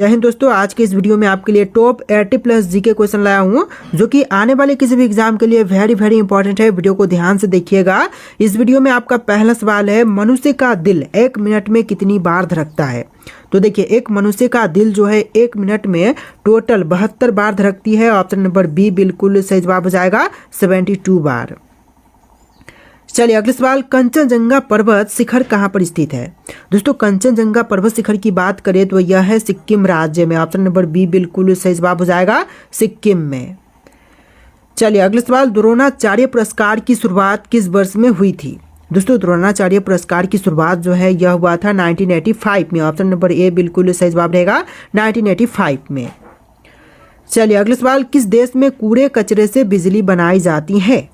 जय हिंद दोस्तों, आज के इस वीडियो में आपके लिए टॉप 80 प्लस जीके क्वेश्चन लाया हूँ जो कि आने वाले किसी भी एग्जाम के लिए वेरी इंपॉर्टेंट है। वीडियो को ध्यान से देखिएगा। इस वीडियो में आपका पहला सवाल है, मनुष्य का दिल 1 मिनट में कितनी बार धड़कता है। तो देखिए, एक मनुष्य का दिल जो है 1 मिनट में टोटल 72 बार धड़कती है। ऑप्शन नंबर बी बिल्कुल सही जवाब हो जाएगा, 72 बार। चलिए अगले सवाल, कंचनजंगा पर्वत शिखर कहाँ पर स्थित है। दोस्तों, कंचनजंगा पर्वत शिखर की बात करें तो यह है सिक्किम राज्य में। ऑप्शन नंबर बी बिल्कुल सही जवाब हो जाएगा, सिक्किम में। चलिए अगले सवाल, द्रोणाचार्य पुरस्कार की शुरुआत किस वर्ष में हुई थी। दोस्तों, द्रोणाचार्य पुरस्कार की शुरुआत जो है यह हुआ था 1985 में। ऑप्शन नंबर ए बिल्कुल सही जवाब रहेगा, 1985 में। चलिए अगले सवाल, किस देश में कूड़े कचरे से बिजली बनाई जाती है।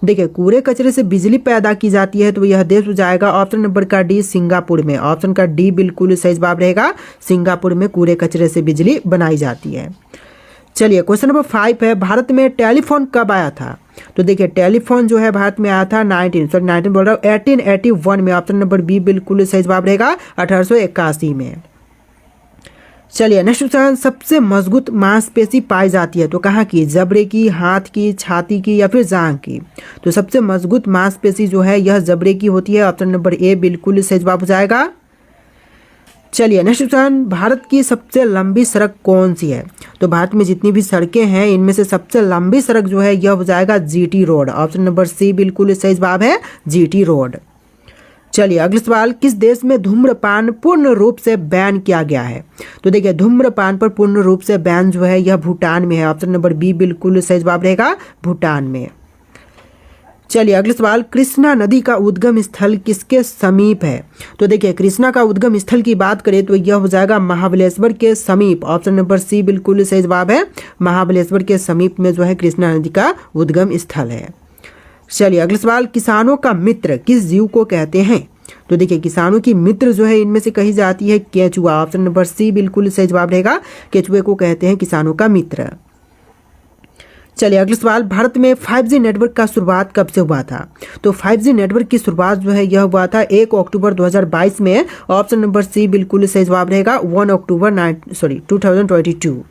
देखिए, कूड़े कचरे से बिजली पैदा की जाती है तो यह देश हो जाएगा ऑप्शन नंबर का डी, सिंगापुर में। ऑप्शन का डी बिल्कुल सही जवाब रहेगा, सिंगापुर में कूड़े कचरे से बिजली बनाई जाती है। चलिए क्वेश्चन नंबर 5 है, भारत में टेलीफोन कब आया था। तो देखिए, टेलीफोन जो है भारत में आया था 1881 में। ऑप्शन नंबर बी बिल्कुल सही जवाब रहेगा, 1881 में। चलिए नेक्स्ट क्वेश्चन, सबसे मजबूत मांसपेशी पाई जाती है तो कहाँ की, जबड़े की, हाथ की, छाती की या फिर जांघ की। तो सबसे मजबूत मांसपेशी जो है यह जबड़े की होती है। ऑप्शन नंबर ए बिल्कुल सही जवाब हो जाएगा। चलिए नेक्स्ट क्वेश्चन, भारत की सबसे लंबी सड़क कौन सी है। तो भारत में जितनी भी सड़कें हैं इनमें से सबसे लंबी सड़क जो है यह हो जाएगा GT road. Option number C बिल्कुल सही जवाब है, जीटी रोड। चलिए अगले सवाल, किस देश में धूम्रपान पूर्ण रूप से बैन किया गया है। तो देखिए, धूम्रपान पर पूर्ण रूप से बैन जो है यह भूटान में है। ऑप्शन नंबर बी बिल्कुल सही जवाब रहेगा, भूटान में। चलिए अगले सवाल, कृष्णा नदी का उद्गम स्थल किसके समीप है। तो देखिए, कृष्णा का उद्गम स्थल की बात करें तो यह हो जाएगा महाबलेश्वर के समीप। ऑप्शन नंबर सी बिल्कुल सही जवाब है, महाबलेश्वर के समीप में जो है कृष्णा नदी का उद्गम स्थल है। चलिए अगले सवाल, किसानों का मित्र किस जीव को कहते हैं। तो देखिए, किसानों की मित्र जो है इनमें से कही जाती है केचुआ। ऑप्शन नंबर सी बिल्कुल सही जवाब रहेगा, केचुए को कहते हैं किसानों का मित्र। चलिए अगले सवाल, भारत में 5G नेटवर्क का शुरुआत कब से हुआ था। तो 5G नेटवर्क की शुरुआत जो है यह हुआ था 1 अक्टूबर 2022 में। ऑप्शन नंबर सी बिल्कुल सही जवाब रहेगा, 1 अक्टूबर 2022।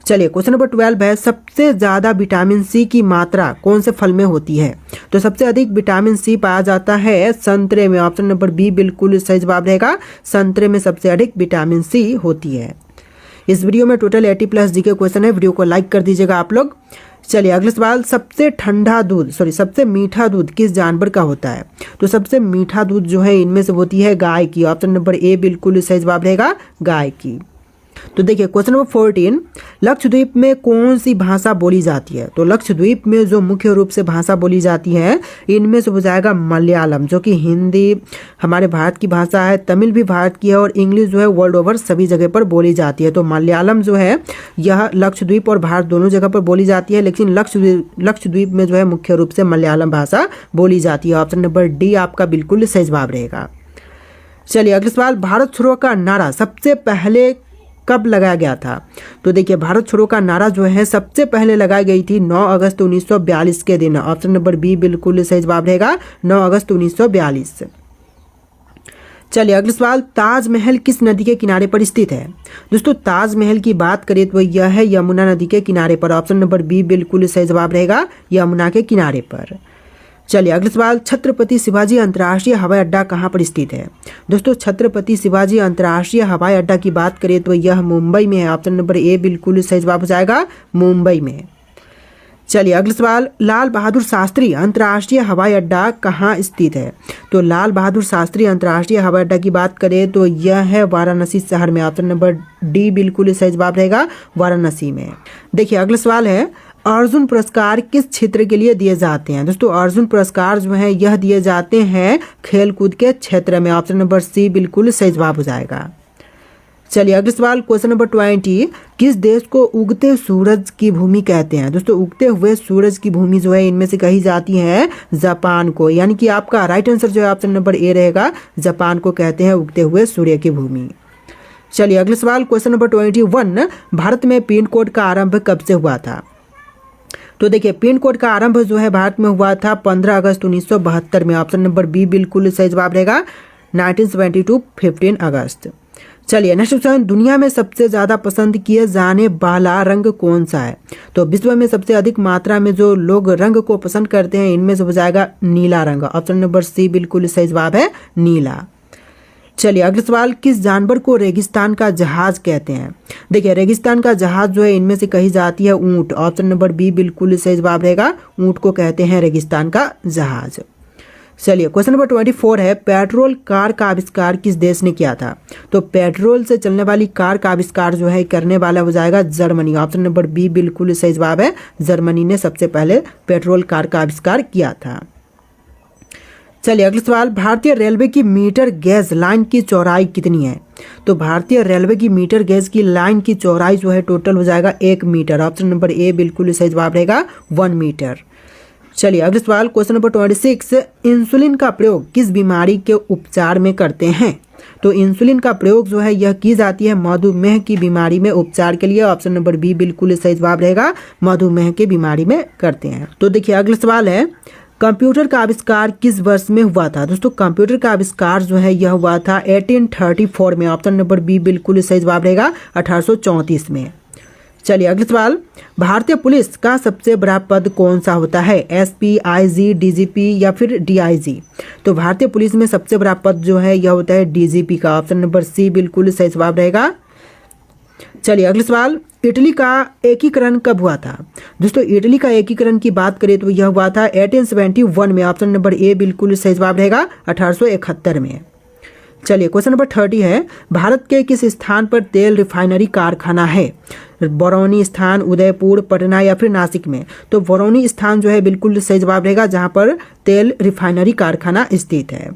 चलिए क्वेश्चन नंबर 12 है, सबसे ज़्यादा विटामिन सी की मात्रा कौन से फल में होती है। तो सबसे अधिक विटामिन सी पाया जाता है संतरे में। ऑप्शन नंबर बी बिल्कुल सही जवाब रहेगा, संतरे में सबसे अधिक विटामिन सी होती है। इस वीडियो में टोटल 80 प्लस जीके क्वेश्चन है, वीडियो को लाइक कर दीजिएगा आप लोग। चलिए अगले सवाल, सबसे मीठा दूध किस जानवर का होता है। तो सबसे मीठा दूध जो है इनमें से होती है गाय की। ऑप्शन नंबर ए बिल्कुल सही जवाब रहेगा, गाय की। तो देखिए क्वेश्चन नंबर 14, लक्षद्वीप में कौन सी भाषा बोली जाती है। तो लक्षद्वीप में जो मुख्य रूप से भाषा बोली जाती है इनमें से हो जाएगा मलयालम, जो कि हिंदी हमारे भारत की भाषा है, तमिल भी भारत की है और इंग्लिश जो है वर्ल्ड ओवर सभी जगह पर बोली जाती है। तो मलयालम जो है यह लक्षद्वीप और भारत दोनों जगह पर बोली जाती है, लेकिन लक्षद्वीप में जो है मुख्य रूप से मलयालम भाषा बोली जाती है। ऑप्शन नंबर डी आपका बिल्कुल सही जवाब रहेगा। चलिए अगले सवाल, भारत छोड़ो का नारा सबसे पहले कब लगाया गया था। तो देखिए, भारत छोड़ो का नारा जो है सबसे पहले लगाई गई थी 9 अगस्त 1942 के दिन। ऑप्शन नंबर बी बिल्कुल सही जवाब रहेगा, 9 अगस्त 1942। चलिए अगले सवाल, ताजमहल किस नदी के किनारे पर स्थित है। दोस्तों, ताजमहल की बात करें तो यह है यमुना नदी के किनारे पर। ऑप्शन नंबर बी बिल्कुल सही जवाब रहेगा, यमुना के किनारे पर। चलिए अगले सवाल, छत्रपति शिवाजी अंतर्राष्ट्रीय हवाई अड्डा कहाँ पर स्थित है। दोस्तों, छत्रपति शिवाजी अंतर्राष्ट्रीय हवाई अड्डा की बात करें तो यह मुंबई में है। ऑप्शन नंबर ए बिल्कुल सही जवाब हो जाएगा, मुंबई में। चलिए अगले सवाल, लाल बहादुर शास्त्री अंतर्राष्ट्रीय हवाई अड्डा कहाँ स्थित है। तो लाल बहादुर शास्त्री अंतर्राष्ट्रीय हवाई अड्डा की बात करें तो यह है वाराणसी शहर में। ऑप्शन नंबर डी बिल्कुल सही जवाब रहेगा, वाराणसी में। देखिए अगला सवाल है, अर्जुन पुरस्कार किस क्षेत्र के लिए दिए जाते हैं। दोस्तों, अर्जुन पुरस्कार जो है यह दिए जाते हैं खेलकूद के क्षेत्र में। ऑप्शन नंबर सी बिल्कुल सही जवाब हो जाएगा। चलिए अगले सवाल, क्वेश्चन नंबर 20, किस देश को उगते सूरज की भूमि कहते हैं। दोस्तों, उगते हुए सूरज की भूमि जो है इनमें से कही जाती है जापान को, यानी कि आपका राइट आंसर जो है ऑप्शन नंबर ए रहेगा, जापान को कहते हैं उगते हुए सूर्य की भूमि। चलिए अगले सवाल, क्वेश्चन नंबर 21, भारत में पिन कोड का आरंभ कब से हुआ था। तो देखिए, पिन कोड का आरंभ जो है भारत में हुआ था 15 अगस्त 1972 में। ऑप्शन नंबर बी बिल्कुल सही जवाब रहेगा, 1972 15 अगस्त। चलिए नेक्स्ट क्वेश्चन, दुनिया में सबसे ज़्यादा पसंद किए जाने वाला रंग कौन सा है? तो विश्व में सबसे अधिक मात्रा में जो लोग रंग को पसंद करते हैं इनमें से हो जाएगा नीला रंग। ऑप्शन नंबर सी बिल्कुल सही जवाब है, नीला। चलिए अगला सवाल, किस जानवर को रेगिस्तान का जहाज कहते हैं? देखिए रेगिस्तान का जहाज जो है इनमें से कही जाती है ऊंट। ऑप्शन नंबर बी बिल्कुल सही जवाब रहेगा, ऊंट को कहते हैं रेगिस्तान का जहाज। चलिए क्वेश्चन नंबर 24 है, पेट्रोल कार का आविष्कार किस देश ने किया था? तो पेट्रोल से चलने वाली कार का आविष्कार जो है करने वाला हो जाएगा जर्मनी। ऑप्शन नंबर बी बिल्कुल सही जवाब है, जर्मनी ने सबसे पहले पेट्रोल कार का आविष्कार किया था। चलिए अगला सवाल, भारतीय रेलवे की मीटर गेज लाइन की चौड़ाई कितनी है? तो भारतीय रेलवे की मीटर गेज की लाइन की चौड़ाई जो है टोटल हो जाएगा 1 मीटर। ऑप्शन नंबर ए बिल्कुल सही जवाब रहेगा, 1 मीटर। चलिए अगला सवाल क्वेश्चन नंबर 26, इंसुलिन का प्रयोग किस बीमारी के उपचार में करते हैं? तो इंसुलिन का प्रयोग जो है यह की जाती है मधुमेह की बीमारी में उपचार के लिए। ऑप्शन नंबर बी बिल्कुल सही जवाब रहेगा, मधुमेह की बीमारी में करते हैं। तो देखिए अगला सवाल है, कंप्यूटर का आविष्कार किस वर्ष में हुआ था? दोस्तों कंप्यूटर का आविष्कार जो है यह हुआ था 1834 में। ऑप्शन नंबर बी बिल्कुल सही जवाब रहेगा, 1834 में। चलिए अगला सवाल, भारतीय पुलिस का सबसे बड़ा पद कौन सा होता है? एसपी, आईजी, डीजीपी या फिर डीआईजी? तो भारतीय पुलिस में सबसे बड़ा पद जो है यह होता है डीजीपी का। ऑप्शन नंबर सी बिल्कुल सही जवाब रहेगा। चलिए अगला सवाल, इटली का एकीकरण कब हुआ था? दोस्तों इटली का एकीकरण की बात करें तो यह हुआ था 1871 में। ऑप्शन नंबर ए बिल्कुल सही जवाब रहेगा, 1871 में। चलिए क्वेश्चन नंबर 30 है, भारत के किस स्थान पर तेल रिफाइनरी कारखाना है? बरौनी स्थान, उदयपुर, पटना या फिर नासिक में? तो बरौनी स्थान जो है बिल्कुल सही जवाब रहेगा, जहां पर तेल रिफाइनरी कारखाना स्थित है।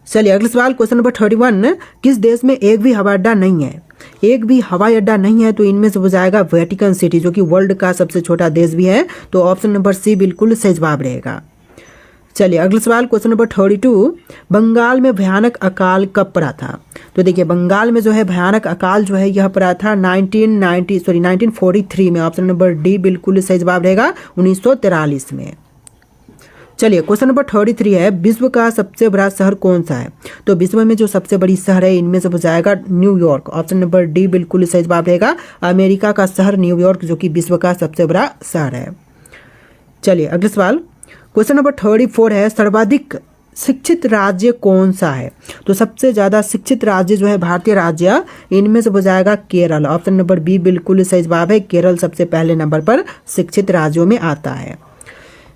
चलिए अगला सवाल क्वेश्चन नंबर 31, किस देश में एक भी हवाई अड्डा नहीं है? एक भी हवाई अड्डा नहीं है तो इनमें से हो जाएगा वेटिकन सिटी, जो कि वर्ल्ड का सबसे छोटा देश भी है। तो ऑप्शन नंबर सी बिल्कुल सही जवाब रहेगा। चलिए अगला सवाल क्वेश्चन नंबर 32, बंगाल में भयानक अकाल कब पड़ा था? तो देखिए बंगाल में जो है भयानक अकाल जो है यह पड़ा था 1943 में। ऑप्शन नंबर डी बिल्कुल सही जवाब रहेगा, 1943 में। चलिए क्वेश्चन नंबर 33 है, विश्व का सबसे बड़ा शहर कौन सा है? तो विश्व में जो सबसे बड़ी शहर है इनमें से हो जाएगा न्यूयॉर्क। ऑप्शन नंबर डी बिल्कुल सही जवाब रहेगा, अमेरिका का शहर न्यूयॉर्क जो कि विश्व का सबसे बड़ा शहर है। चलिए अगला सवाल क्वेश्चन नंबर 34 है, सर्वाधिक शिक्षित राज्य कौन सा है? तो सबसे ज़्यादा शिक्षित राज्य जो है भारतीय राज्य इनमें से हो जाएगा केरल। ऑप्शन नंबर बी बिल्कुल सही जवाब है, केरल सबसे पहले नंबर पर शिक्षित राज्यों में आता है।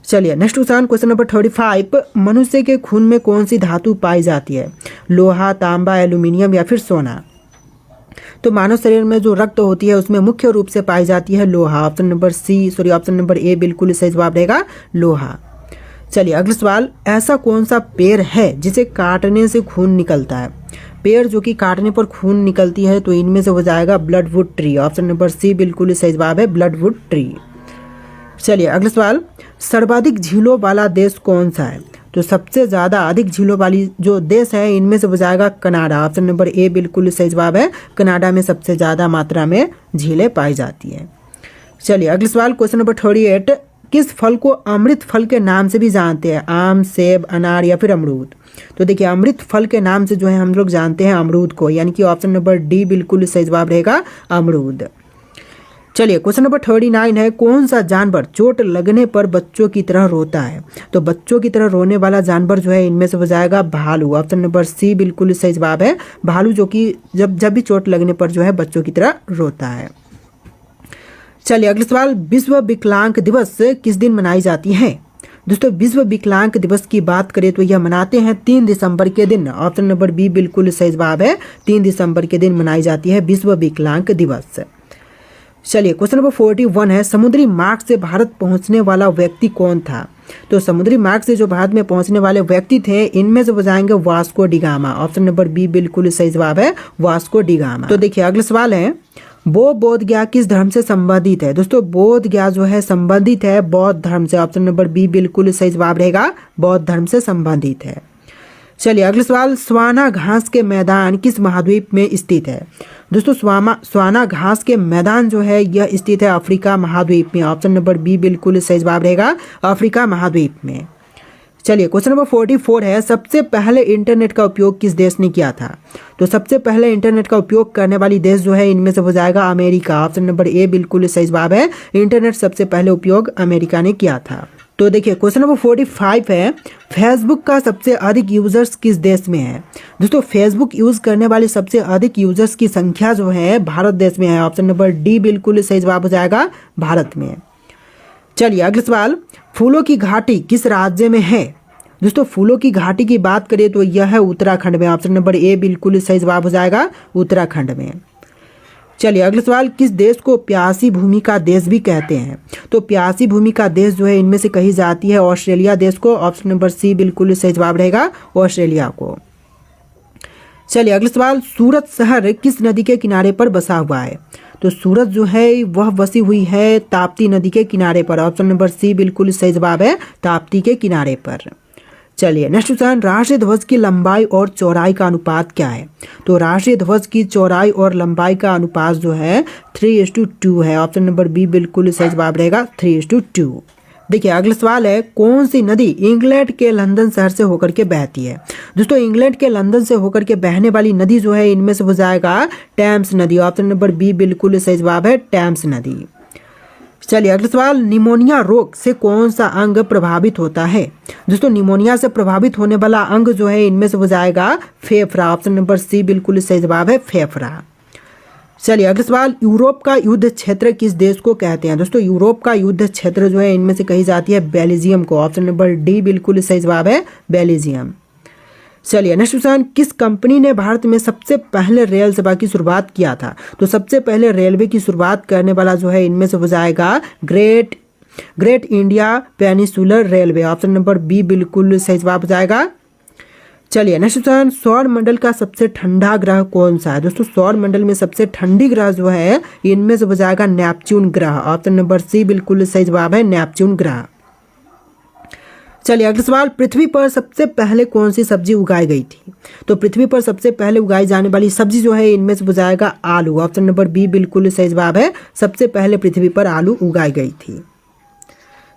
चलिए नेक्स्ट क्वेश्चन नंबर 35, मनुष्य के खून में कौन सी धातु पाई जाती है? लोहा, तांबा, एल्यूमिनियम या फिर सोना? तो मानव शरीर में जो रक्त होती है उसमें मुख्य रूप से पाई जाती है लोहा। ऑप्शन नंबर ए बिल्कुल सही जवाब रहेगा, लोहा। चलिए अगला सवाल, ऐसा कौन सा पेड़ है जिसे काटने से खून निकलता है? पेड़ जो कि काटने पर खून निकलती है तो इनमें से हो जाएगा ब्लडवुड ट्री। ऑप्शन नंबर सी बिल्कुल सही जवाब है, ब्लडवुड ट्री। चलिए अगला सवाल, सर्वाधिक झीलों वाला देश कौन सा है? तो सबसे ज़्यादा अधिक झीलों वाली जो देश है इनमें से हो जाएगा कनाडा। ऑप्शन नंबर ए बिल्कुल सही जवाब है, कनाडा में सबसे ज़्यादा मात्रा में झीलें पाई जाती हैं। चलिए अगला सवाल क्वेश्चन नंबर 38, किस फल को अमृत फल के नाम से भी जानते हैं? आम, सेब, अनार या फिर अमरूद? तो देखिए अमृत फल के नाम से जो है हम लोग जानते हैं अमरूद को, यानी कि ऑप्शन नंबर डी बिल्कुल सही जवाब रहेगा, अमरूद। चलिए क्वेश्चन नंबर 39 है, कौन सा जानवर चोट लगने पर बच्चों की तरह रोता है? तो बच्चों की तरह रोने वाला जानवर जो है इनमें से हो जाएगा भालू। ऑप्शन नंबर सी बिल्कुल सही जवाब है, भालू जो कि जब भी चोट लगने पर जो है बच्चों की तरह रोता है। चलिए अगला सवाल, विश्व विकलांग दिवस किस दिन मनाई जाती है? दोस्तों विश्व विकलांग दिवस की बात करें तो यह मनाते हैं 3 दिसंबर के दिन। ऑप्शन नंबर बी बिल्कुल सही जवाब है, 3 दिसंबर के दिन मनाई जाती है विश्व विकलांग दिवस। चलिए क्वेश्चन नंबर 41 है, समुद्री मार्ग से भारत पहुंचने वाला व्यक्ति कौन था? तो समुद्री मार्ग से जो भारत में पहुंचने वाले व्यक्ति थे इनमें से हो जाएंगे Vasco da Gama. Option number B बिल्कुल सही जवाब है, वास्को डिगामा। तो देखिए अगला सवाल है, बोध गया किस धर्म से संबंधित है? दोस्तों बोध गया जो है संबंधित है बौद्ध धर्म से। ऑप्शन नंबर बी बिल्कुल सही जवाब रहेगा, बौद्ध धर्म से संबंधित है। चलिए अगला सवाल, स्वाना घास के मैदान किस महाद्वीप में स्थित है? दोस्तों स्वाना घास के मैदान जो है यह स्थित है अफ्रीका महाद्वीप में। ऑप्शन नंबर बी बिल्कुल सही जवाब रहेगा, अफ्रीका महाद्वीप में। चलिए क्वेश्चन नंबर 44 है, सबसे पहले इंटरनेट का उपयोग किस देश ने किया था? तो सबसे पहले इंटरनेट का उपयोग करने वाली देश जो है इनमें से हो जाएगा अमेरिका। ऑप्शन नंबर ए बिल्कुल सही जवाब है, इंटरनेट सबसे पहले उपयोग अमेरिका ने किया था। तो देखिए क्वेश्चन नंबर 45 है, फेसबुक का सबसे अधिक यूजर्स किस देश में है? दोस्तों फेसबुक यूज करने वाले सबसे अधिक यूजर्स की संख्या जो है भारत देश में है। ऑप्शन नंबर डी बिल्कुल सही जवाब हो जाएगा, भारत में। चलिए अगला सवाल, फूलों की घाटी किस राज्य में है? दोस्तों फूलों की घाटी की बात करें तो यह है उत्तराखंड में। ऑप्शन नंबर ए बिल्कुल सही जवाब हो जाएगा, उत्तराखंड में। चलिए अगला सवाल, किस देश को प्यासी भूमि का देश भी कहते हैं? तो प्यासी भूमि का देश जो है इनमें से कही जाती है ऑस्ट्रेलिया देश को। ऑप्शन नंबर सी बिल्कुल सही जवाब रहेगा, ऑस्ट्रेलिया को। चलिए अगला सवाल, सूरत शहर किस नदी के किनारे पर बसा हुआ है? तो सूरत जो है वह बसी हुई है ताप्ती नदी के किनारे पर। ऑप्शन नंबर सी बिल्कुल सही जवाब है, ताप्ती के किनारे पर। चलिए नेक्स्ट क्वेश्चन, राष्ट्रीय ध्वज की लंबाई और चौड़ाई का अनुपात क्या है? तो राष्ट्रीय ध्वज की चौड़ाई और लंबाई का अनुपात जो है 3:2 है। ऑप्शन नंबर बी बिल्कुल सही जवाब रहेगा, 3:2। देखिए अगला सवाल है, कौन सी नदी इंग्लैंड के लंदन शहर से होकर के बहती है? दोस्तों इंग्लैंड के लंदन से होकर के बहने वाली नदी जो है इनमें से हो जाएगा टेम्स नदी। ऑप्शन नंबर बी बिल्कुल सही जवाब है, टेम्स नदी। चलिए अगला सवाल, निमोनिया रोग से कौन सा अंग प्रभावित होता है? दोस्तों निमोनिया से प्रभावित होने वाला अंग जो है इनमें से हो जाएगा फेफड़ा। ऑप्शन नंबर सी बिल्कुल सही जवाब है, फेफड़ा। चलिए अगला सवाल, यूरोप का युद्ध क्षेत्र किस देश को कहते हैं? दोस्तों यूरोप का युद्ध क्षेत्र जो है इनमें से कही जाती है बेल्जियम को। ऑप्शन नंबर डी बिल्कुल सही जवाब है, बेल्जियम। चलिए नेक्स्ट क्वेश्चन, किस कंपनी ने भारत में सबसे पहले रेल सेवा की शुरुआत किया था? तो सबसे पहले रेलवे की शुरुआत करने वाला जो है इनमें से हो जाएगा great India peninsular railway. Option number B बिल्कुल सही जवाब हो जाएगा। चलिए नेक्स्ट क्वेश्चन, सौर मंडल का सबसे ठंडा ग्रह कौन सा है? दोस्तों सौर मंडल में सबसे ठंडी ग्रह जो है इनमें से हो जाएगा नेपच्यून ग्रह। ऑप्शन नंबर सी बिल्कुल सही जवाब है, नेपच्यून ग्रह। चलिए अगला सवाल, पृथ्वी पर सबसे पहले कौन सी सब्जी उगाई गई थी? तो पृथ्वी पर सबसे पहले उगाई जाने वाली सब्जी जो है इनमें से हो जाएगा आलू। ऑप्शन नंबर बी बिल्कुल सही जवाब है, सबसे पहले पृथ्वी पर आलू उगाई गई थी।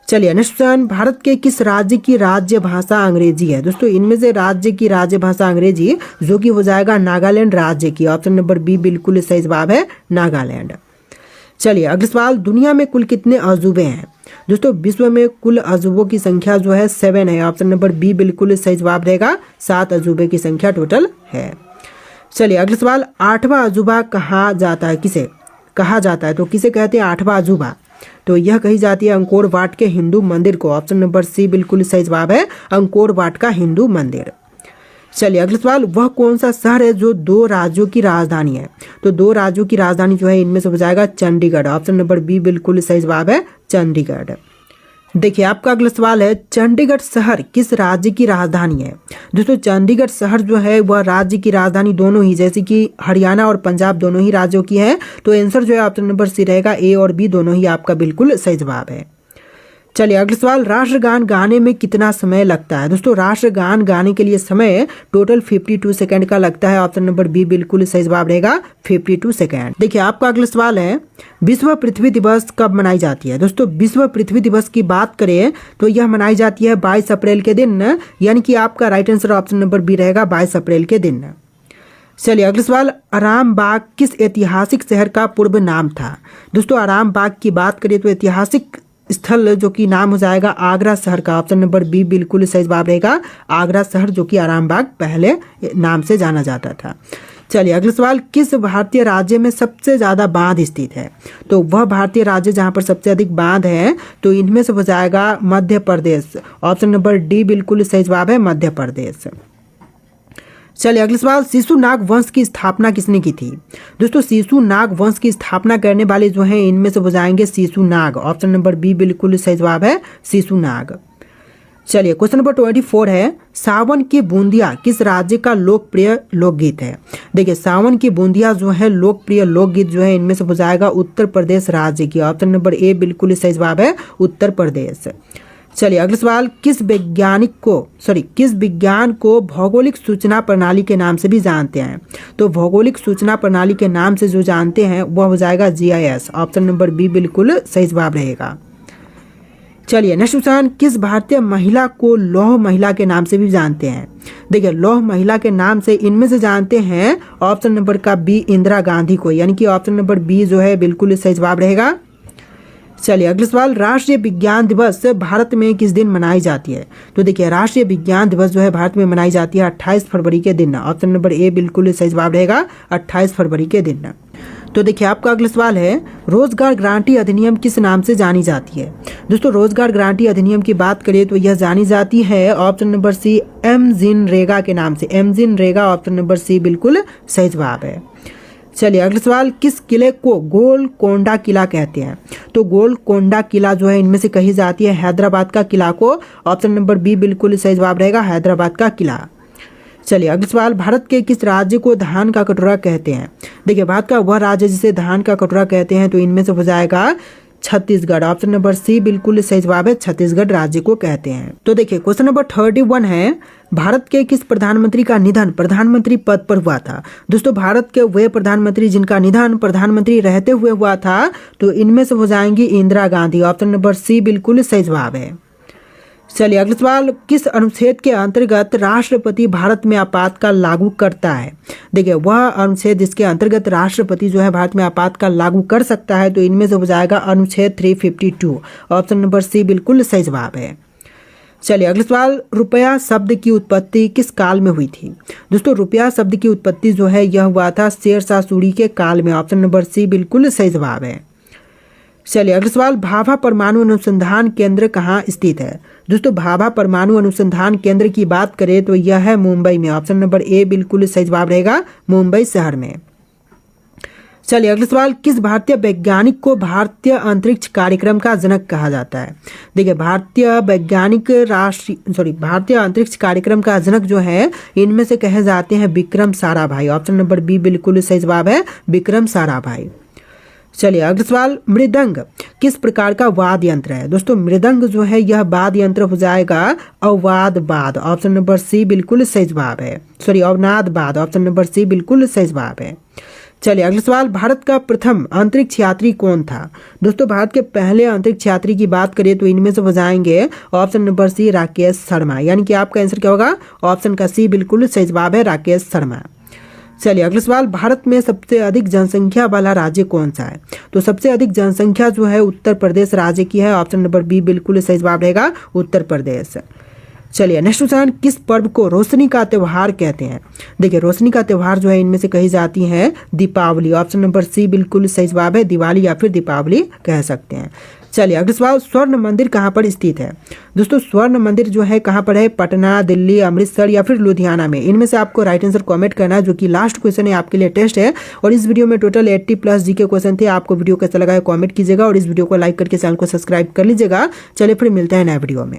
चलिए नेक्स्ट क्वेश्चन, भारत के किस राज्य की राज्य भाषा अंग्रेजी है? दोस्तों इनमें से राज्य की राज्य भाषा अंग्रेजी जो कि हो जाएगा नागालैंड राज्य की। ऑप्शन नंबर बी बिल्कुल सही जवाब है, नागालैंड। चलिए अगला सवाल, दुनिया में कुल कितने अजूबे हैं? दोस्तों विश्व में कुल अजूबों की संख्या जो है 7 है। ऑप्शन नंबर बी बिल्कुल सही जवाब रहेगा, 7 अजूबे की संख्या टोटल है। चलिए अगला सवाल, 8वां अजूबा कहा जाता है, किसे कहा जाता है? तो किसे कहते हैं 8वां अजूबा? तो यह कही जाती है अंकोर वाट के हिंदू मंदिर को। ऑप्शन नंबर सी बिल्कुल सही जवाब है, अंकोर वाट का हिंदू मंदिर। चलिए अगला सवाल, वह कौन सा शहर है जो 2 राज्यों की राजधानी है? तो 2 राज्यों की राजधानी जो है इनमें से हो जाएगा चंडीगढ़। ऑप्शन नंबर बी बिल्कुल सही जवाब है, चंडीगढ़। देखिए आपका अगला सवाल है, चंडीगढ़ शहर किस राज्य की राजधानी है? दोस्तों चंडीगढ़ शहर जो है वह राज्य की राजधानी दोनों ही, जैसे कि हरियाणा और पंजाब दोनों ही राज्यों की है। तो आंसर जो है ऑप्शन नंबर सी रहेगा, ए और बी दोनों ही आपका बिल्कुल सही जवाब है। चलिए अगला सवाल, राष्ट्रगान गाने में कितना समय लगता है? दोस्तों राष्ट्रगान गाने के लिए समय टोटल 52 सेकंड का लगता है। ऑप्शन नंबर बी बिल्कुल सही जवाब रहेगा, 52 सेकंड। देखिए आपका अगला सवाल है, विश्व पृथ्वी दिवस कब मनाई जाती है? दोस्तों विश्व पृथ्वी दिवस की बात करें तो यह मनाई जाती है 22 अप्रैल के दिन, यानी कि आपका right answer option number B रहेगा, 22 अप्रैल के दिन। चलिए अगला सवाल, आराम बाग किस ऐतिहासिक शहर का पूर्व नाम था? दोस्तों आराम बाग की बात करें तो ऐतिहासिक स्थल जो कि नाम हो जाएगा आगरा शहर का। ऑप्शन नंबर बी बिल्कुल सही जवाब रहेगा, आगरा शहर जो कि आराम बाग पहले नाम से जाना जाता था। चलिए अगला सवाल, किस भारतीय राज्य में सबसे ज्यादा बांध स्थित है? तो वह भारतीय राज्य जहां पर सबसे अधिक बांध है तो इनमें से हो जाएगा Madhya Pradesh. Option number D बिल्कुल सही जवाब है, मध्य प्रदेश। चलिए अगला सवाल, शिशुनाग वंश की स्थापना किसने की थी? दोस्तों शिशुनाग वंश की स्थापना करने वाले जो हैं इनमें से हो जाएंगे शिशुनाग। ऑप्शन नंबर बी बिल्कुल सही जवाब है, शिशुनाग। चलिए क्वेश्चन नंबर 24 है, सावन की बूंदिया किस राज्य का लोकप्रिय लोकगीत है? देखिए सावन की बूंदिया जो है लोकप्रिय लोकगीत जो है इनमें से हो जाएगा उत्तर प्रदेश राज्य की। ऑप्शन नंबर ए बिल्कुल सही जवाब है, उत्तर प्रदेश। चलिए अगला सवाल, किस विज्ञान को भौगोलिक सूचना प्रणाली के नाम से भी जानते हैं? तो भौगोलिक सूचना प्रणाली के नाम से जो जानते हैं वह हो जाएगा GIS। ऑप्शन नंबर बी बिल्कुल सही जवाब रहेगा। चलिए नेक्स्ट क्वेश्चन, किस भारतीय महिला को लौह महिला के नाम से भी जानते हैं? देखिए लौह महिला के नाम से इनमें से जानते हैं ऑप्शन नंबर का बी इंदिरा गांधी को, यानी कि ऑप्शन नंबर बी जो है बिल्कुल सही जवाब रहेगा। चलिए अगला सवाल, राष्ट्रीय विज्ञान दिवस भारत में किस दिन मनाई जाती है? तो देखिए राष्ट्रीय विज्ञान दिवस जो है भारत में मनाई जाती है 28 फरवरी के दिन। ऑप्शन नंबर ए बिल्कुल सही जवाब रहेगा 28 फरवरी के दिन। तो देखिए आपका अगला सवाल है, रोजगार गारंटी अधिनियम किस नाम से जानी जाती है? दोस्तों रोजगार गारंटी अधिनियम की बात करें तो यह जानी जाती है ऑप्शन नंबर सी MGNREGA के नाम से। MGNREGA ऑप्शन नंबर सी बिल्कुल सही जवाब है। चलिए अगला सवाल, किस किले को गोलकोंडा किला कहते हैं? तो गोलकोंडा किला जो है इनमें से कही जाती है हैदराबाद का किला को। ऑप्शन नंबर बी बिल्कुल सही जवाब रहेगा हैदराबाद का किला। चलिए अगला सवाल, भारत के किस राज्य को धान का कटोरा कहते हैं? देखिए भारत का वह राज्य जिसे धान का कटोरा कहते हैं तो इनमें से हो जाएगा छत्तीसगढ़। ऑप्शन नंबर सी बिल्कुल सही जवाब है, छत्तीसगढ़ राज्य को कहते हैं। तो देखिए क्वेश्चन नंबर 31 है, भारत के किस प्रधानमंत्री का निधन प्रधानमंत्री पद पर हुआ था? दोस्तों भारत के वे प्रधानमंत्री जिनका निधन प्रधानमंत्री रहते हुए हुआ था तो इनमें से हो जाएंगी Indira Gandhi. Option number C बिल्कुल सही जवाब है। चलिए अगला सवाल, किस अनुच्छेद के अंतर्गत राष्ट्रपति भारत में आपातकाल लागू करता है? देखिए वह अनुच्छेद जिसके अंतर्गत राष्ट्रपति जो है भारत में आपातकाल लागू कर सकता है तो इनमें से हो जाएगा अनुच्छेद 352। ऑप्शन नंबर सी बिल्कुल सही जवाब है। चलिए अगला सवाल, रुपया शब्द की उत्पत्ति किस काल में हुई थी? दोस्तों रुपया शब्द की उत्पत्ति जो है यह हुआ था शेरशाह सूरी के काल में। ऑप्शन नंबर सी बिल्कुल सही जवाब है। चलिए अगला सवाल, भाभा परमाणु अनुसंधान केंद्र कहाँ स्थित है? दोस्तों भाभा परमाणु अनुसंधान केंद्र की बात करें तो यह है मुंबई में। ऑप्शन नंबर ए बिल्कुल सही जवाब रहेगा मुंबई शहर में। चलिए अगला सवाल, किस भारतीय वैज्ञानिक को भारतीय अंतरिक्ष कार्यक्रम का जनक कहा जाता है? देखिए भारतीय अंतरिक्ष कार्यक्रम का जनक जो है इनमें से कहे जाते हैं Vikram Sarabhai. Option number B बिल्कुल सही जवाब है विक्रम साराभाई। चलिए अगला सवाल, मृदंग किस प्रकार का वाद्य यंत्र है? दोस्तों मृदंग जो है यह वाद्य यंत्र हो जाएगा अवनाद बाद। ऑप्शन नंबर सी बिल्कुल सही जवाब है, अवनाद बाद। ऑप्शन नंबर सी बिल्कुल सही जवाब है। चलिए अगला सवाल, भारत का प्रथम अंतरिक्ष यात्री कौन था? दोस्तों भारत के पहले अंतरिक्ष यात्री की बात करें तो इनमें से हो जाएंगे option number C Rakesh Sharma, यानी कि आपका आंसर क्या होगा? ऑप्शन का सी बिल्कुल सही जवाब है राकेश शर्मा। चलिए अगला सवाल, भारत में सबसे अधिक जनसंख्या वाला राज्य कौन सा है? तो सबसे अधिक जनसंख्या जो है उत्तर प्रदेश राज्य की है। ऑप्शन नंबर बी बिल्कुल सही जवाब रहेगा उत्तर प्रदेश। चलिए नेक्स्ट क्वेश्चन, किस पर्व को रोशनी का त्यौहार कहते हैं? देखिए रोशनी का त्यौहार जो है इनमें से कही जाती है दीपावली। ऑप्शन नंबर सी बिल्कुल सही जवाब है दिवाली या फिर दीपावली कह सकते हैं। चलिए अगला सवाल, स्वर्ण मंदिर कहाँ पर स्थित है? दोस्तों स्वर्ण मंदिर जो है कहाँ पर है? पटना, दिल्ली, अमृतसर या फिर लुधियाना में। इनमें से आपको राइट आंसर कमेंट करना है, जो कि लास्ट क्वेश्चन है आपके लिए टेस्ट है। और इस वीडियो में टोटल 80+ जीके क्वेश्चन थे। आपको वीडियो कैसा लगा है कमेंट कीजिएगा और इस वीडियो को लाइक करके चैनल को सब्सक्राइब कर लीजिएगा। चलिए फिर मिलते हैं नए वीडियो में।